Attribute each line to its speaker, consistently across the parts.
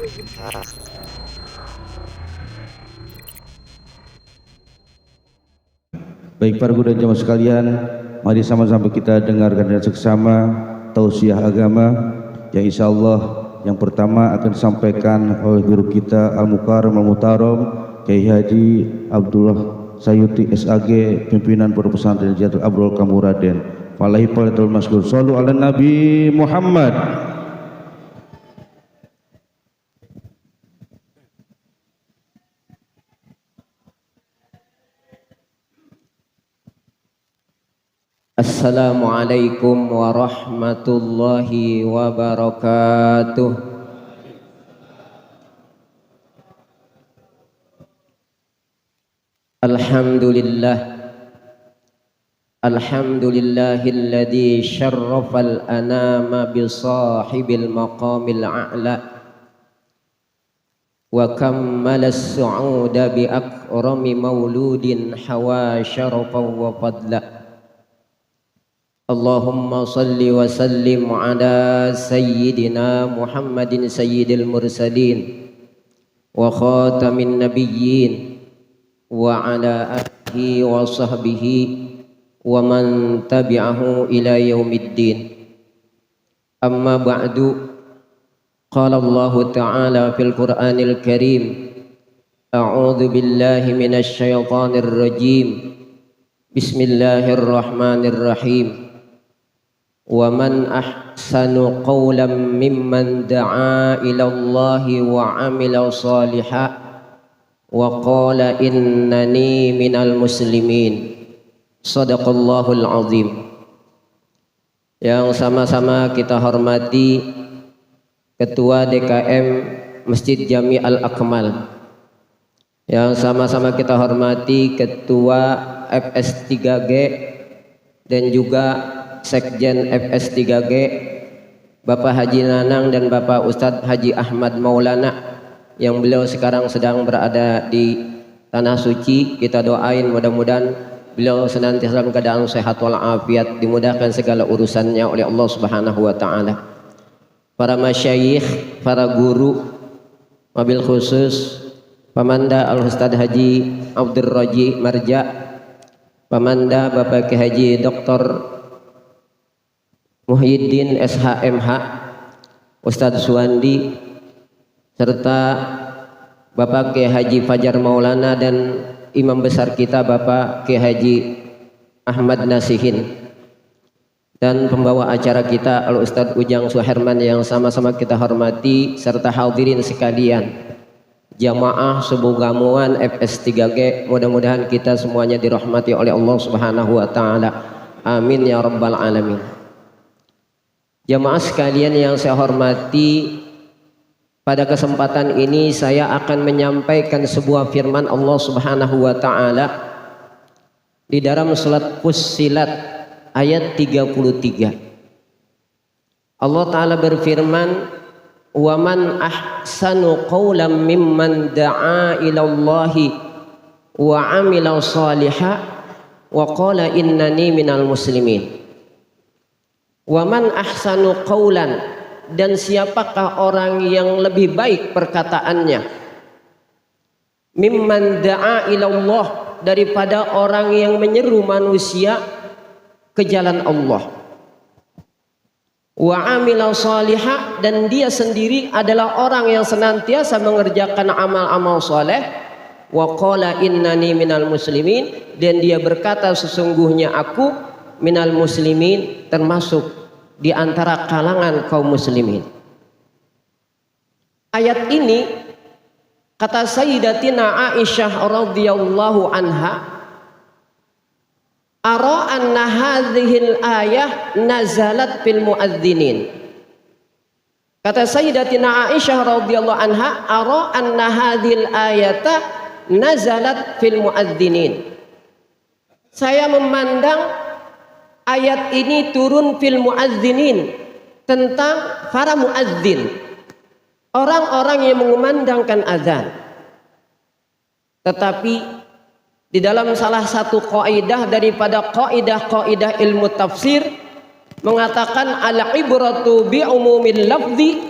Speaker 1: Baik para guru dan jamaah sekalian, mari sama-sama kita dengarkan dengan seksama tausiah agama yang insyaallah yang pertama akan disampaikan oleh guru kita Al-Mukarram Al-Muhtaram Kiai Haji Abdullah Sayuti SAG, pimpinan Pondok Pesantren Jannatul Abrol Kamuraden. Falahi falatul maskur. Shallu ala Nabi Muhammad.
Speaker 2: Assalamualaikum warahmatullahi wabarakatuh. Alhamdulillahilladzi syarrafal anama bisahibil maqamil a'la wa kammalas su'uda bi akrami mauludin hawa syarafan wa fadla. Allahumma salli wa sallim ala sayyidina Muhammadin sayyidil mursalin wa khatamin nabiyyin wa ala alihi wa sahbihi wa man tabi'ahu ila yaumiddin. Amma ba'du, qala Allah ta'ala fil Qur'anil Karim, a'udzu billahi minasy syaithanir rajim. Bismillahirrahmanirrahim. Wa man ahsanu qawlan mimman da'a ila Allahi wa 'amila shalihan wa qala innani minal muslimin. Shadaqallahul azim. Yang sama-sama kita hormati Ketua DKM Masjid Jami Al-Akmal, yang sama-sama kita hormati Ketua FS3G dan juga Sekjen FS3G Bapak Haji Nanang dan Bapak Ustadz Haji Ahmad Maulana, yang beliau sekarang sedang berada di Tanah Suci. Kita doain mudah-mudahan beliau senantiasa dalam keadaan sehat walafiat, dimudahkan segala urusannya oleh Allah Subhanahu wa taala. Para masyayikh, para guru, wabil khusus Pamanda Al-Ustadz Haji Abdul Raji Marja, Pamanda Bapak Kiai Haji Dr. Muhyiddin SHMH, Ustadz Suwandi, serta Bapak Kiai Haji Fajar Maulana dan imam besar kita Bapak Kiai Haji Ahmad Nasihin, dan pembawa acara kita Al Ustadz Ujang Suherman yang sama-sama kita hormati, serta hadirin sekalian jamaah subuh gamuan FS3G. Mudah-mudahan kita semuanya dirahmati oleh Allah Subhanahu wa taala. Amin ya rabbal alamin. Jamaah sekalian yang saya hormati, pada kesempatan ini saya akan menyampaikan sebuah firman Allah Subhanahu wa taala di dalam surat Fussilat ayat 33. Allah taala berfirman, "Wa man ahsanu qawlan mimman da'a ila Allahi wa 'amila shalihan wa qala innani minal muslimin." Wa man ahsanu qawlan, dan siapakah orang yang lebih baik perkataannya, mimman da'a ilallah, daripada orang yang menyeru manusia ke jalan Allah, wa amila salihah, dan dia sendiri adalah orang yang senantiasa mengerjakan amal-amal soleh, wa qala innani minal muslimin, dan dia berkata sesungguhnya aku minal muslimin, termasuk di antara kalangan kaum muslimin. Ayat ini, kata Sayyidatina Aisyah radhiyallahu anha, ara anna hadhil ayah nazalat fil muadzinin. Kata Sayyidatina Aisyah radhiyallahu anha, ara anna hadhil ayata nazalat fil muadzinin. Saya memandang ayat ini turun fil muadzinin, tentang para muadzin, orang-orang yang mengumandangkan azan. Tetapi di dalam salah satu kaidah daripada kaidah-kaidah ilmu tafsir mengatakan al-ibratu bi umumil lafzi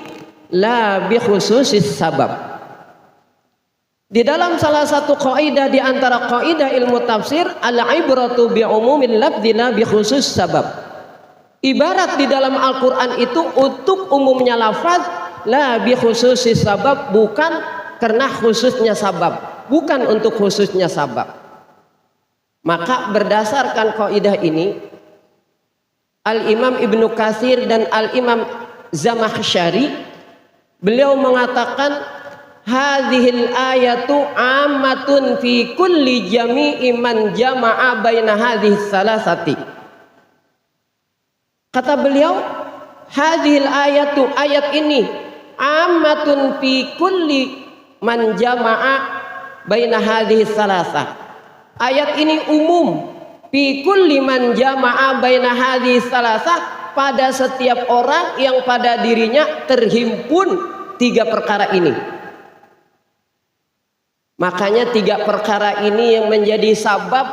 Speaker 2: la bi khususis sabab. Di dalam salah satu kaidah di antara kaidah ilmu tafsir, al-ibratu bi umumil lafzi la bi khusus sabab. Ibarat di dalam Al-Qur'an itu untuk umumnya lafaz, la bi khususis sabab, bukan karena khususnya sabab, bukan untuk khususnya sabab. Maka berdasarkan kaidah ini, Al-Imam Ibnu Katsir dan Al-Imam Zamakhsyari beliau mengatakan hadhil ayatu ammatun fi kulli jami'i man jama'a baina hadhihi salasati. Kata beliau, hadhil ayatu, ayat ini ammatun fi kulli man jama'a baina hadhihi salasah. Ayat ini umum, fi kulli man jama'a baina hadhihi salasah, pada setiap orang yang pada dirinya terhimpun tiga perkara ini. Makanya tiga perkara ini yang menjadi sabab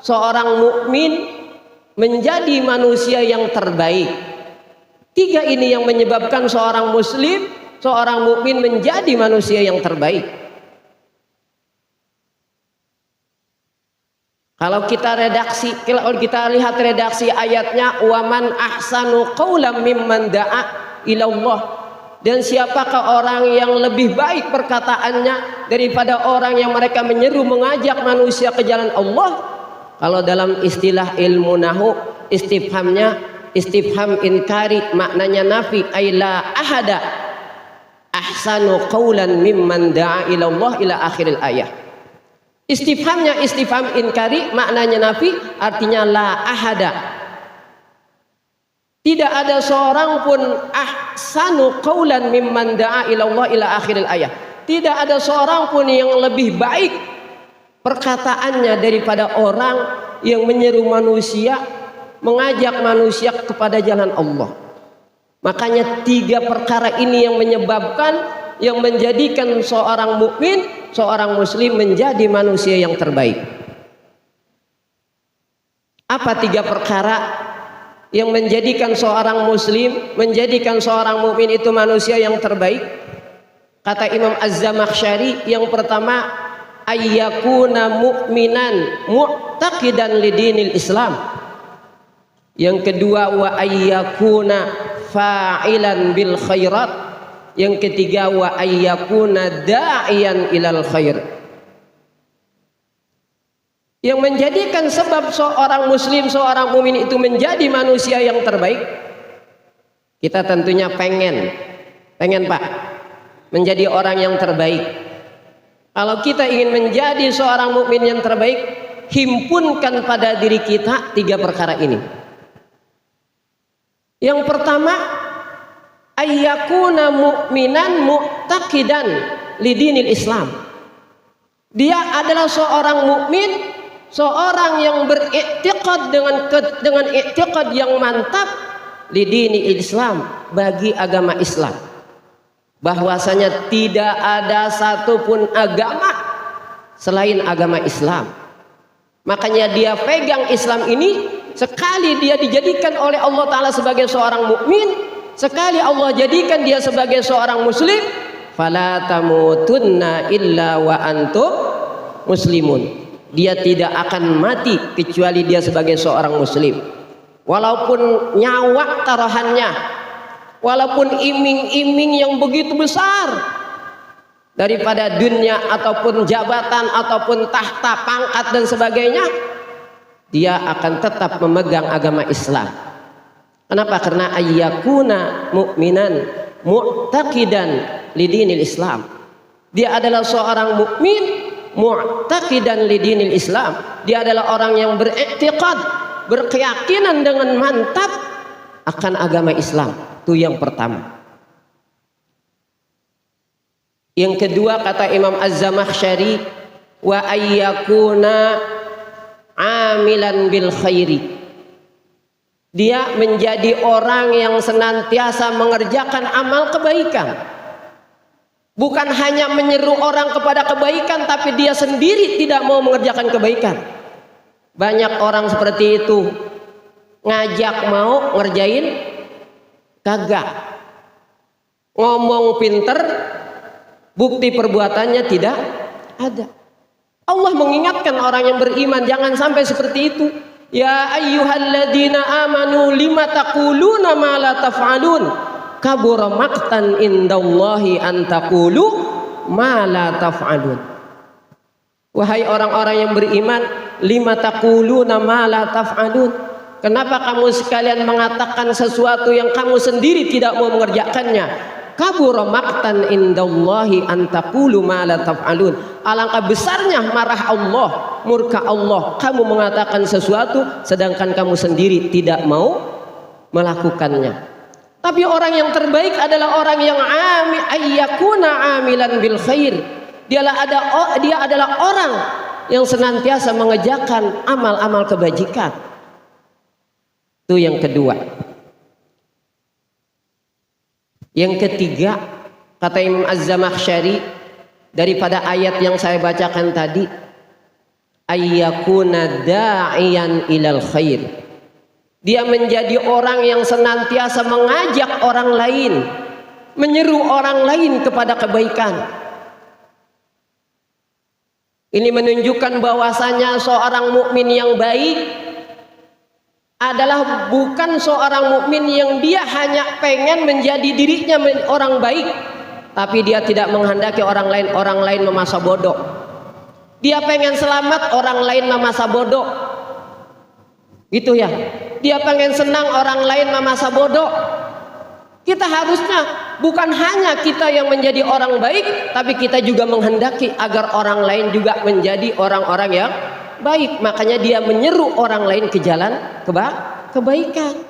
Speaker 2: seorang mukmin menjadi manusia yang terbaik. Tiga ini yang menyebabkan seorang muslim, seorang mukmin menjadi manusia yang terbaik. Kalau kita lihat redaksi ayatnya, waman ahsanu qaulam mimman da'a ilallah. Dan siapakah orang yang lebih baik perkataannya daripada orang yang mereka menyeru mengajak manusia ke jalan Allah? Kalau dalam istilah ilmu nahwu, istifhamnya istifham inkari, maknanya nafi, ay la ahada ahsanu qaulan mimman da'a ila Allah ila akhiril ayah. Istifhamnya istifham inkari, maknanya nafi, artinya la ahada. Tidak ada seorang pun ahsanu qaulan mimman da'a ila Allah ila akhiril ayah. Tidak ada seorang pun yang lebih baik perkataannya daripada orang yang menyeru manusia, mengajak manusia kepada jalan Allah. Makanya tiga perkara ini yang menyebabkan, yang menjadikan seorang mukmin, seorang muslim menjadi manusia yang terbaik. Apa tiga perkara yang menjadikan seorang muslim, menjadikan seorang mukmin itu manusia yang terbaik? Kata Imam Az-Zamakhsyari, yang pertama, ayyakuna mu'minan mu'taqidan lidinil Islam. Yang kedua, wa ayyakuna fa'ilan bil khairat. Yang ketiga, wa ayyakuna da'iyan ilal khair. Yang menjadikan sebab seorang muslim, seorang mukmin itu menjadi manusia yang terbaik, kita tentunya pengen Pak menjadi orang yang terbaik. Kalau kita ingin menjadi seorang mukmin yang terbaik, himpunkan pada diri kita tiga perkara ini. Yang pertama, ayyakuna mu'minan mu'taqidan lidinil Islam. Dia adalah seorang mukmin, seorang yang beriktikad dengan iktikad yang mantap lidinil Islam, bagi agama Islam, bahwasanya tidak ada satupun agama selain agama Islam. Makanya dia pegang Islam ini, sekali dia dijadikan oleh Allah Ta'ala sebagai seorang mukmin, sekali Allah jadikan dia sebagai seorang muslim, fala tamutunna illa wa antum muslimun. Dia tidak akan mati kecuali dia sebagai seorang muslim. Walaupun nyawa taruhannya, walaupun iming-iming yang begitu besar daripada dunia ataupun jabatan ataupun tahta, pangkat dan sebagainya, dia akan tetap memegang agama Islam. Kenapa? Karena ayyakuna mu'minan mu'taqidan lidinil Islam. Dia adalah seorang mukmin mu'taqidan lidinil Islam. Dia adalah orang yang beriktikad, berkeyakinan dengan mantap akan agama Islam. Itu yang pertama. Yang kedua, kata Imam Az-Zamakhsyari, wa ayyakuna amilan bil khairi. Dia menjadi orang yang senantiasa mengerjakan amal kebaikan. Bukan hanya menyeru orang kepada kebaikan, tapi dia sendiri tidak mau mengerjakan kebaikan. Banyak orang seperti itu, ngajak mau ngerjain kagak. ngomong pinter, bukti perbuatannya tidak ada. Allah mengingatkan orang yang beriman jangan sampai seperti itu. Ya ayyuhalladzina amanu lima taquluna ma la taf'alun kabura maqtan indallahi an taqulu ma la taf'alun. Wahai orang-orang yang beriman, lima taquluna ma la taf'alun. Kenapa kamu sekalian mengatakan sesuatu yang kamu sendiri tidak mau mengerjakannya? Kabura maqtan indallahi an taqulu ma la taf'alun. Alangkah besarnya marah Allah, murka Allah, kamu mengatakan sesuatu sedangkan kamu sendiri tidak mau melakukannya. Tapi orang yang terbaik adalah orang yang ayyakuna amilan bil khair. Dia adalah orang yang senantiasa mengerjakan amal-amal kebajikan. Itu yang kedua. Yang ketiga, kata Imam Az-Zamakhsyari daripada ayat yang saya bacakan tadi, ayyakuna da'iyan ilal khair. Dia menjadi orang yang senantiasa mengajak orang lain, menyeru orang lain kepada kebaikan. Ini menunjukkan bahwasanya seorang mukmin yang baik adalah bukan seorang mukmin yang dia hanya pengen menjadi dirinya orang baik, tapi dia tidak menghendaki orang lain memasa bodoh. Dia pengen selamat, orang lain memasa bodoh, gitu ya. Dia pengen senang, orang lain memasa bodoh. Kita harusnya bukan hanya kita yang menjadi orang baik, tapi kita juga menghendaki agar orang lain juga menjadi orang-orang yang baik. Makanya dia menyeru orang lain ke jalan kebaikan.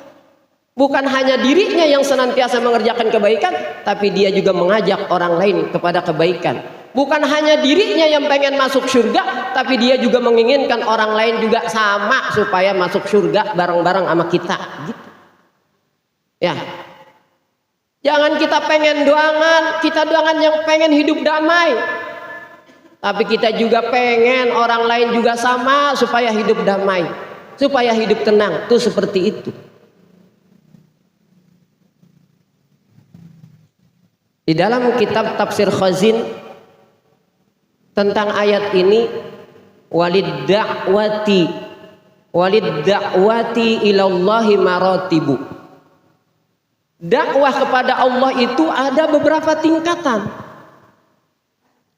Speaker 2: Bukan hanya dirinya yang senantiasa mengerjakan kebaikan, tapi dia juga mengajak orang lain kepada kebaikan. Bukan hanya dirinya yang pengen masuk surga, tapi dia juga menginginkan orang lain juga sama supaya masuk surga bareng-bareng sama kita, gitu. Ya. Jangan kita pengen doangan yang pengen hidup damai. Tapi kita juga pengen orang lain juga sama supaya hidup damai, supaya hidup tenang. Itu seperti itu. Di dalam kitab Tafsir Khazin tentang ayat ini, walid da'wati ilallahi maratibu. Dakwah kepada Allah itu ada beberapa tingkatan.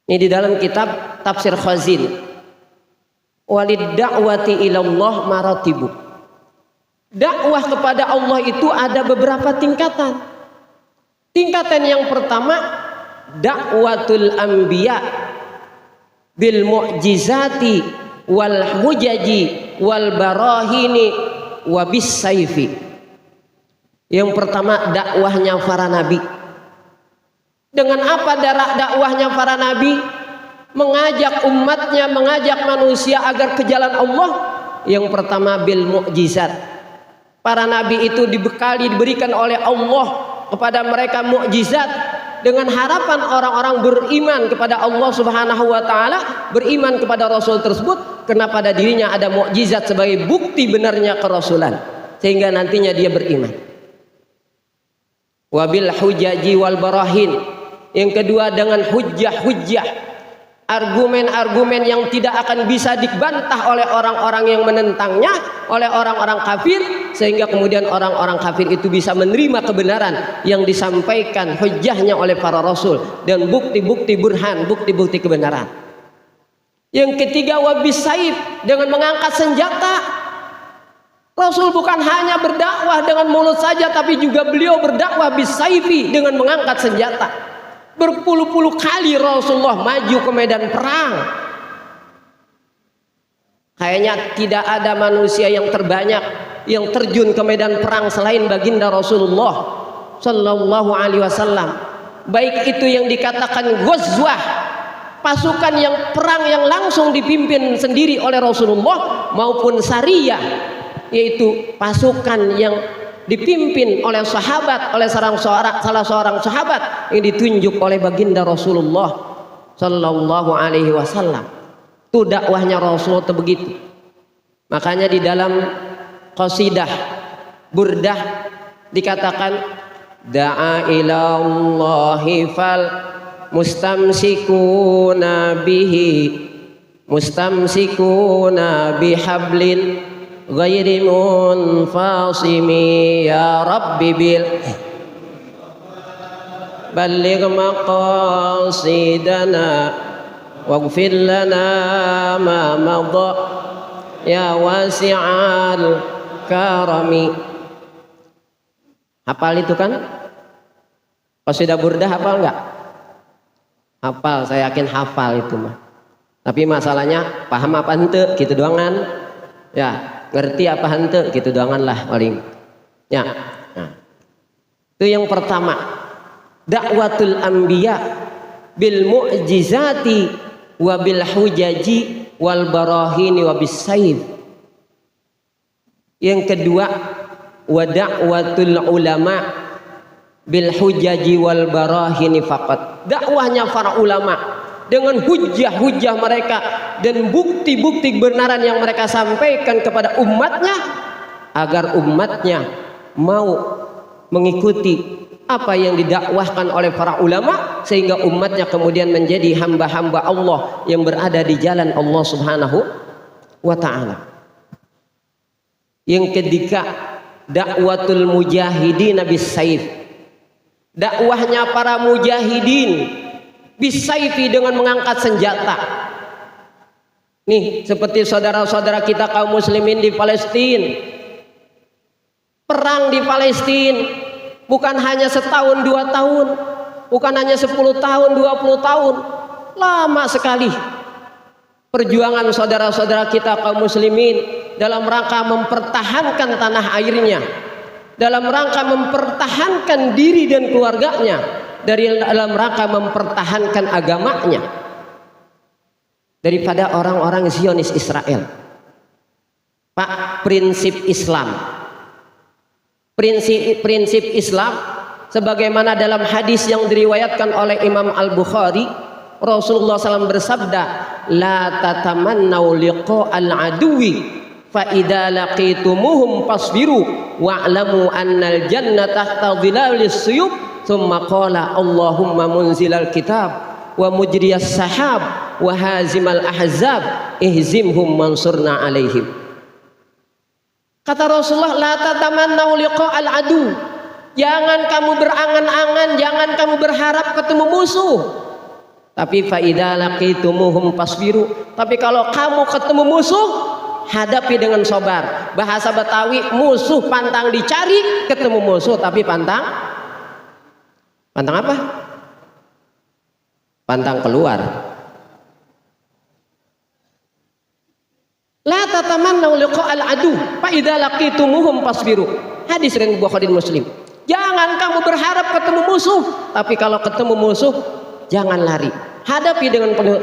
Speaker 2: Ini di dalam kitab Tafsir Khazin. Walid da'wati ilallah maratibu. Dakwah kepada Allah itu ada beberapa tingkatan. Tingkatan yang pertama, dakwatul anbiya bil mu'jizati wal hujaji wal barahini wa bis saifi. Yang pertama, dakwahnya para nabi. Dengan apa dakwahnya para nabi? Mengajak umatnya, mengajak manusia agar ke jalan Allah. Yang pertama, bil mu'jizat. Para nabi itu diberikan oleh Allah kepada mereka mukjizat dengan harapan orang-orang beriman kepada Allah Subhanahu wa taala, beriman kepada Rasul tersebut karena pada dirinya ada mukjizat sebagai bukti benarnya kerasulan, sehingga nantinya dia beriman. Wabil hujaji wal barahin. Yang kedua dengan hujjah, argumen-argumen yang tidak akan bisa dibantah oleh orang-orang yang menentangnya, oleh orang-orang kafir, sehingga kemudian orang-orang kafir itu bisa menerima kebenaran yang disampaikan hujjahnya oleh para rasul dan bukti-bukti burhan, bukti-bukti kebenaran. Yang ketiga wabis saif, dengan mengangkat senjata. Rasul bukan hanya berdakwah dengan mulut saja, tapi juga beliau berdakwah bis saifi, dengan mengangkat senjata. Berpuluh-puluh kali Rasulullah maju ke medan perang. Kayaknya tidak ada manusia yang terbanyak yang terjun ke medan perang selain baginda Rasulullah sallallahu alaihi wasallam. Baik itu yang dikatakan ghazwah, pasukan yang perang yang langsung dipimpin sendiri oleh Rasulullah, maupun sariyah, yaitu pasukan yang dipimpin oleh sahabat, oleh salah seorang sahabat yang ditunjuk oleh baginda Rasulullah sallallahu alaihi wasallam. Itu dakwahnya Rasul itu begitu. Makanya di dalam qasidah burdah dikatakan da'a ila Allahi fal mustamsikuna bihablin ghairi munfasimi ya rabbi bil balligh maqasidana waghfir lana ma madha ya wasi'al karami. Hafal itu kan? Qasidah Burdah hafal enggak? Hafal, saya yakin hafal itu mah. Tapi masalahnya paham apa henteu gitu doangan. Ya, ngerti apa henteu gitu doangan lah paling. Ya. Nah. Itu yang pertama. Dakwatul anbiya bil mu'jizati wa bil hujaji wal barahini wa bis saif. Yang kedua, wa da'watul ulama bil hujaji wal barahini faqat. Dakwahnya para ulama dengan hujah-hujah mereka dan bukti-bukti kebenaran yang mereka sampaikan kepada umatnya agar umatnya mau mengikuti apa yang didakwahkan oleh para ulama sehingga umatnya kemudian menjadi hamba-hamba Allah yang berada di jalan Allah Subhanahu wa taala. Yang ketiga, dakwatul mujahidin bis saif. Dakwahnya para mujahidin bis saifi dengan mengangkat senjata. Nih, seperti saudara-saudara kita kaum muslimin di Palestina. Perang di Palestina bukan hanya setahun 2 tahun, bukan hanya 10 tahun 20 tahun, lama sekali perjuangan saudara-saudara kita kaum muslimin dalam rangka mempertahankan tanah airnya, dalam rangka mempertahankan diri dan keluarganya, dalam rangka mempertahankan agamanya daripada orang-orang Zionis Israel. Pak, prinsip Islam sebagaimana dalam hadis yang diriwayatkan oleh Imam Al-Bukhari, Rasulullah SAW bersabda, la tatamannau liqa'al aduwi fa idza laqitumuhum fasbiru wa'lamu annal jannata tahta dhilalis suyub. Tsumma qala Allahumma munzilal kitab wa mujriyas sahab wa hazimal ahzab ihzimhum mansurna alaihim. Kata Rasulullah, la tatamannau liqa'al adu. Jangan kamu berangan-angan, jangan kamu berharap ketemu musuh. Tapi fa idza laqitumuhum fasbiru. Tapi kalau kamu ketemu musuh, hadapi dengan sabar. Bahasa Betawi, musuh pantang dicari, ketemu musuh tapi pantang apa? Pantang keluar. La tatamannau liqa'al adu fa idza laqitumuhum fasbiru. Hadis riwayat Bukhari Muslim. Jangan kamu berharap ketemu musuh, tapi kalau ketemu musuh jangan lari. Hadapi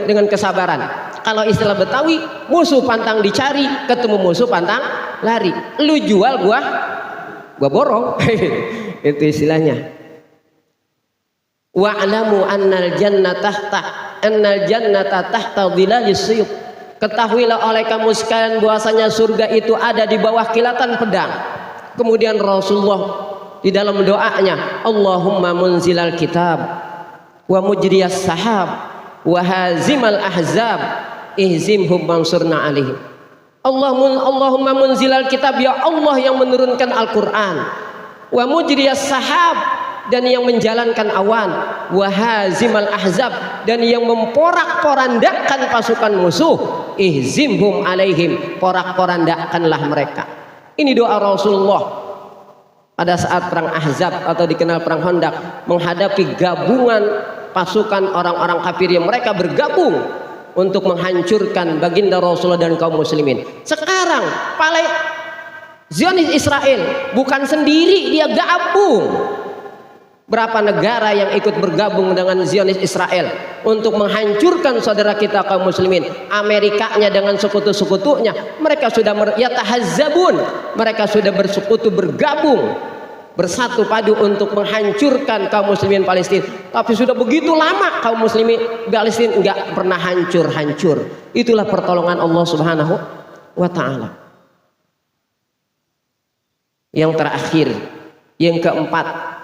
Speaker 2: dengan kesabaran. Kalau istilah Betawi, musuh pantang dicari, ketemu musuh pantang lari. Lu jual, gua borong. Itu istilahnya. Wa'lamu annal jannata tahta dhilalis suyub. Ketahuilah oleh kamu sekalian bahwasanya surga itu ada di bawah kilatan pedang. Kemudian Rasulullah di dalam doanya, Allahumma munzilal kitab wa mujriyas sahab wa hazimal ahzab ihzimhum mansurna alaihim. Allahumma munzilal kitab, ya Allah yang menurunkan Al-Quran, wa mujriyas sahab, dan yang menjalankan awan, wa hazimal ahzab, dan yang memporak-porandakan pasukan musuh, ihzimhum alaihim, porak-porandakanlah mereka. Ini doa Rasulullah pada saat perang Ahzab atau dikenal perang Khandaq, menghadapi gabungan pasukan orang-orang kafir yang mereka bergabung untuk menghancurkan baginda Rasulullah dan kaum muslimin. Sekarang Zionis Israel bukan sendiri, dia gabung. Berapa negara yang ikut bergabung dengan Zionis Israel untuk menghancurkan saudara kita kaum muslimin? Amerikanya dengan sekutu-sekutunya, mereka sudah yatahazzabun, mereka sudah bersekutu, bergabung, bersatu padu untuk menghancurkan kaum muslimin Palestina. Tapi sudah begitu lama kaum muslimin Palestina enggak pernah hancur-hancur. Itulah pertolongan Allah Subhanahu wa taala. Yang terakhir, yang keempat,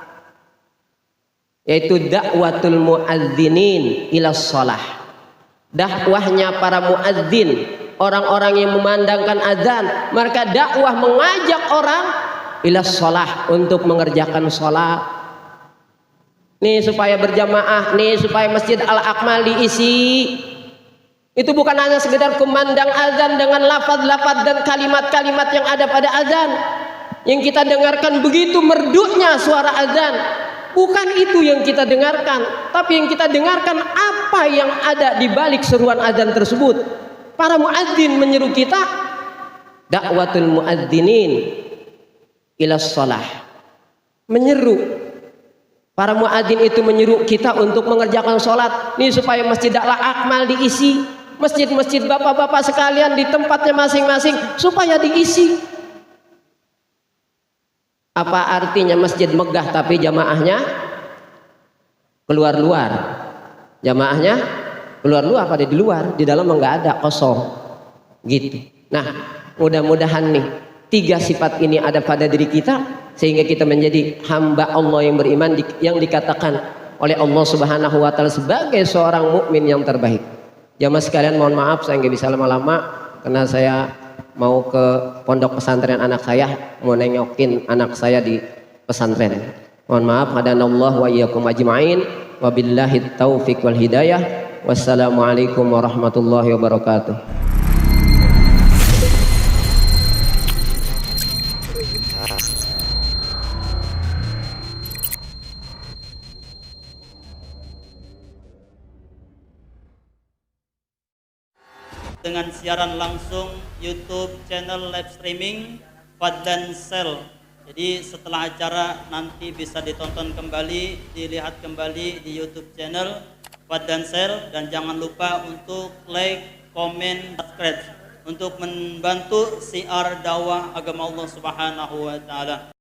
Speaker 2: yaitu dakwatul muadzinin ila shalah. Dakwahnya para muadzin, orang-orang yang memandangkan azan, maka dakwah mengajak orang ila shalah, untuk mengerjakan salat. Nih supaya berjamaah, nih supaya Masjid Al-Akmal diisi. Itu bukan hanya sekedar kumandang azan dengan lafaz-lafaz dan kalimat-kalimat yang ada pada azan, yang kita dengarkan begitu merduknya suara azan. Bukan itu yang kita dengarkan, tapi yang kita dengarkan apa yang ada di balik seruan azan tersebut. Para muadzin menyeru kita, dakwatul muadzinin ila shalah. Menyeru, para muadzin itu menyeru kita untuk mengerjakan sholat. Nih supaya Masjid Al-Akmal diisi, masjid-masjid bapak-bapak sekalian di tempatnya masing-masing supaya diisi. Apa artinya masjid megah tapi jamaahnya keluar-luar? Jamaahnya keluar-luar, pada di luar, di dalam enggak ada, kosong gitu. Nah, mudah-mudahan nih 3 sifat ini ada pada diri kita, sehingga kita menjadi hamba Allah yang beriman, yang dikatakan oleh Allah Subhanahu wa taala sebagai seorang mukmin yang terbaik. Jamaah sekalian, mohon maaf saya nggak bisa lama-lama karena saya mau ke pondok pesantren anak saya, mau nengokin anak saya di pesantren. Mohon maaf, hadanallahu wa iyyakum ajma'in, wabillahi taufiq wal hidayah. Wassalamualaikum warahmatullahi wabarakatuh.
Speaker 3: Dengan siaran langsung YouTube channel live streaming Fadlan Sel. Jadi setelah acara nanti bisa ditonton kembali, dilihat kembali di YouTube channel Fadlan Sel, dan jangan lupa untuk like, komen, subscribe untuk membantu siar dakwah agama Allah Subhanahu wa taala.